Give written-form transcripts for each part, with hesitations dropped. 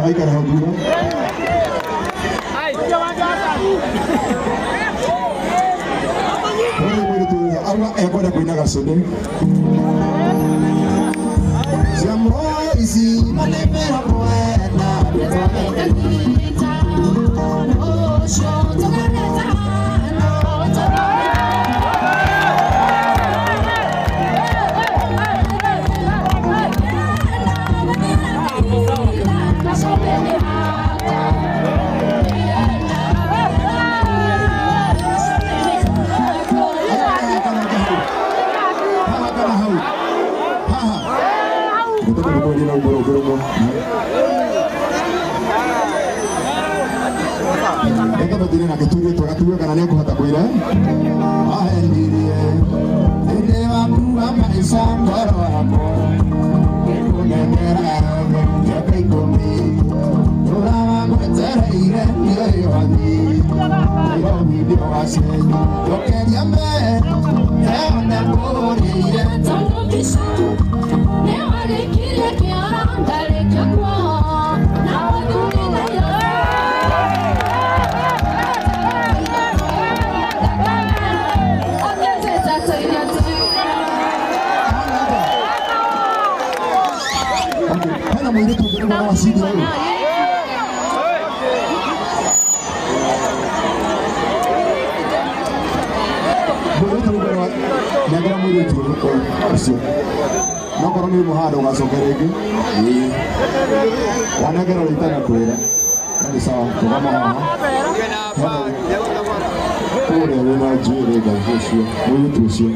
aikara hau thutha. Auga ekwenda kuina gacũnĩ. Ciambo ici manemera mwena Eka batine na keturie twagatuwe kana nĩ kũhota kwĩra ahendirie ende wa mbuga maisha ngoro wako nĩkũnengera mĩaka 10 ũrawa ngwetereire iyo yothe ĩyo video wacenyi ndokeria mbere teona kũrĩire tondũ mbica nĩwarĩkirie kĩara ndarĩkia kwao na wathuri nayo hana mũirĩtu ũngĩ nĩ mwana wa cidi ũyũ mũirĩtu ũngĩ nengera mũirĩtu ũcio nokorwo nĩ mũhanda ũgacoka rĩngĩ wanengera ũrĩtana kwĩra nĩ sawa tũgama haha kũrĩa wĩna njuĩrĩ ngai ũcio mũirĩtu ũcio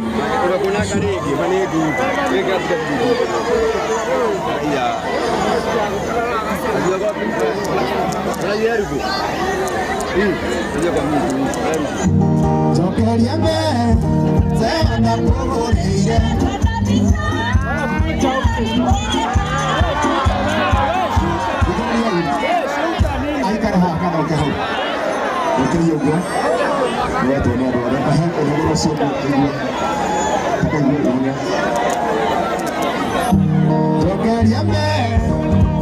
njokeria mbere tena kũgũrĩire aikara haha kana ũke hau ũkĩria ũguo nĩwetwo nĩ andũ arĩa kaheka nĩguo ũcio ũkĩigua takaigua iria njokeria mbere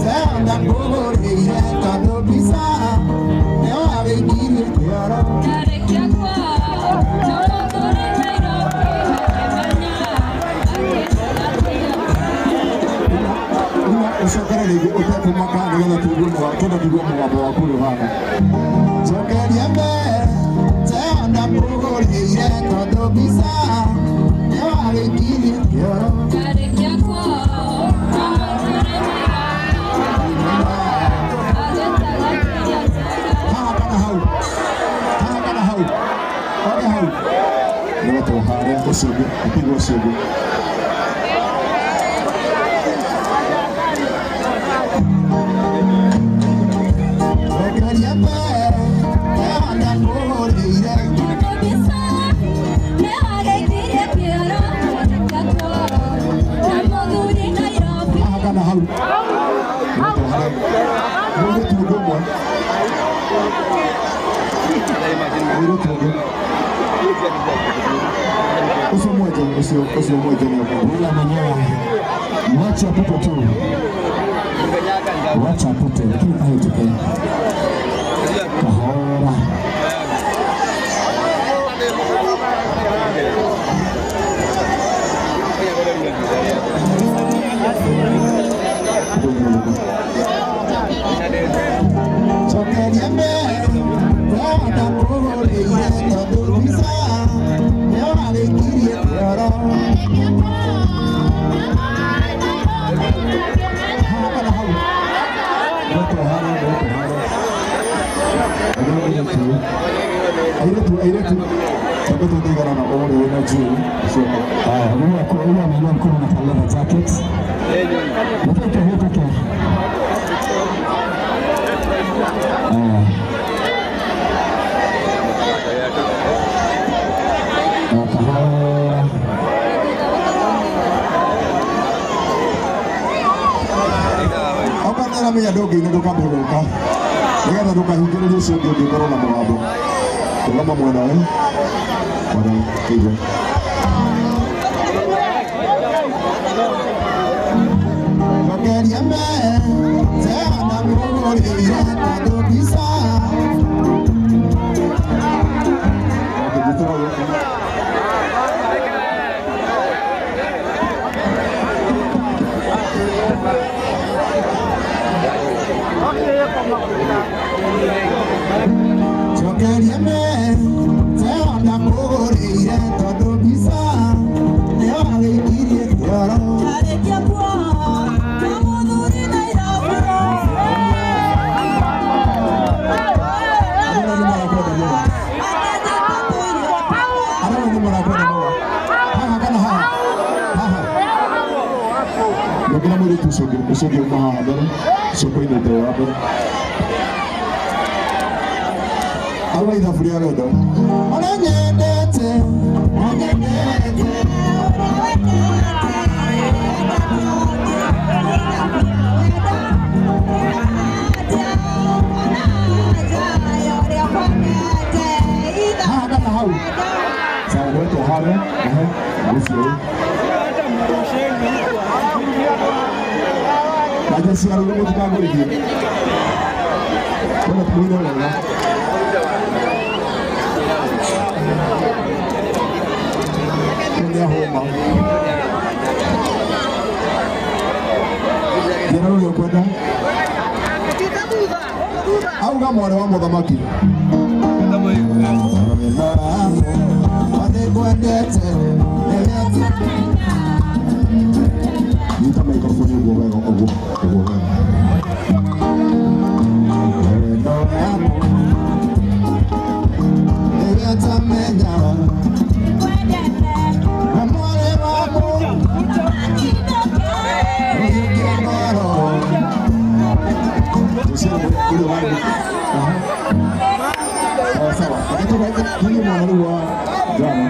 tena kũgũrĩire tondũ mbica nĩwarĩkirie kĩoro ucokere rĩngĩ ũtekũmaka nĩgetha tũigue mũgambo waku ũrĩ ũhana njokeria mbere teona kũgũrĩire tondũ mbica nĩwarĩkirie kĩoro haha kana hau oke hau nĩgetwo harĩa ũcio ũngĩ ũtigwo ũcio ũngĩ uso mmoja ni wala mwenyewe wacha apite tu wacha apite lakini haitokei kahora chokeria mbere wana kũgũrĩire tondũ mbica nĩwarĩkirie kĩoro haha kana hau airetu toko tũtigana na ũrĩ wĩna njuĩrĩ ũguo ameinua mkono na kaleva jacket nĩkĩte hĩtũke okanĩra mĩnya ndũngĩ-inĩ ndũkambũrũka nĩgetha ndũkahingĩrĩrie ũcio ũngĩ ũngĩkorwo na mũgambo tũgama mwena ũyũ mwena kĩigua njokeria mbere tena kũgũrĩire haha kana haha Nagina mo dito usog yung mahaba soko ino tayo hapo away na furi ano daw Mananyedete Aja siar lu mau kabur gitu. Mana punya lah. Punya homa. Jangan lu kwenda. Au kama wana mambo dhamaki. Nita microphone yung buhay ko buhay. Sawa, ito ba hindi mo naluwa drama?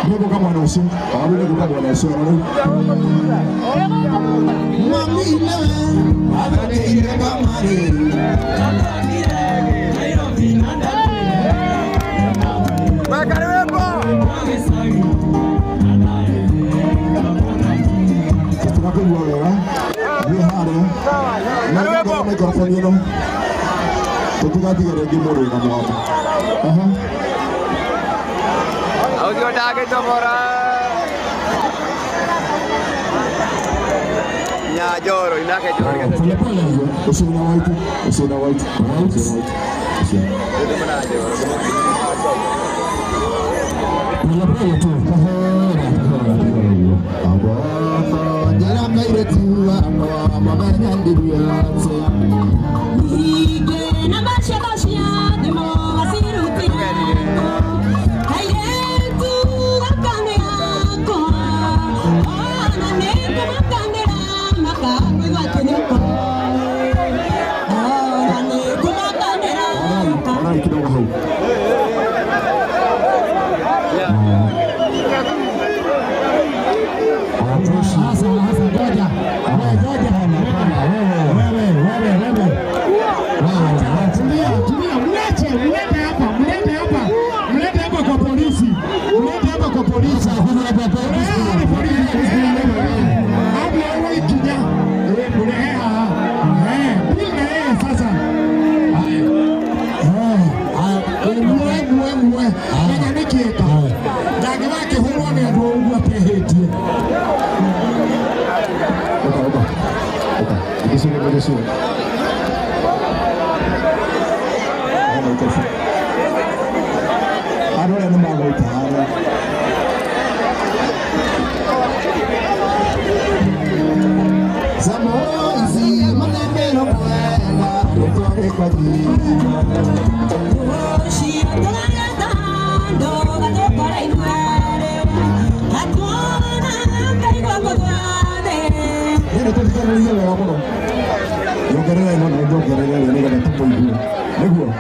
Luego kama wanaosu, luego kama wanaosu, mamina, adake kamari. Makarwepo. Tunakuwa wewe, wewe hado. Makarwepo. Microphone yenu. Tukati gere gimoro na mwako. Audio tag itu mora. Ya joro, inake joro kata. Usina white. Itu mana joro. Pula tu. Aba, jara kaire tu, mama nyandi dia. makofi. Arore ni magwita hara. Samoizi manembero kwenda utore kwa jina. Uoshi atolaya dando atokora imwere. Atona mbaiwa kogwane. Nene tutikana hiyo ya wakono. Yogerera ino na yogerera ni gada tupo ibu. Niguo.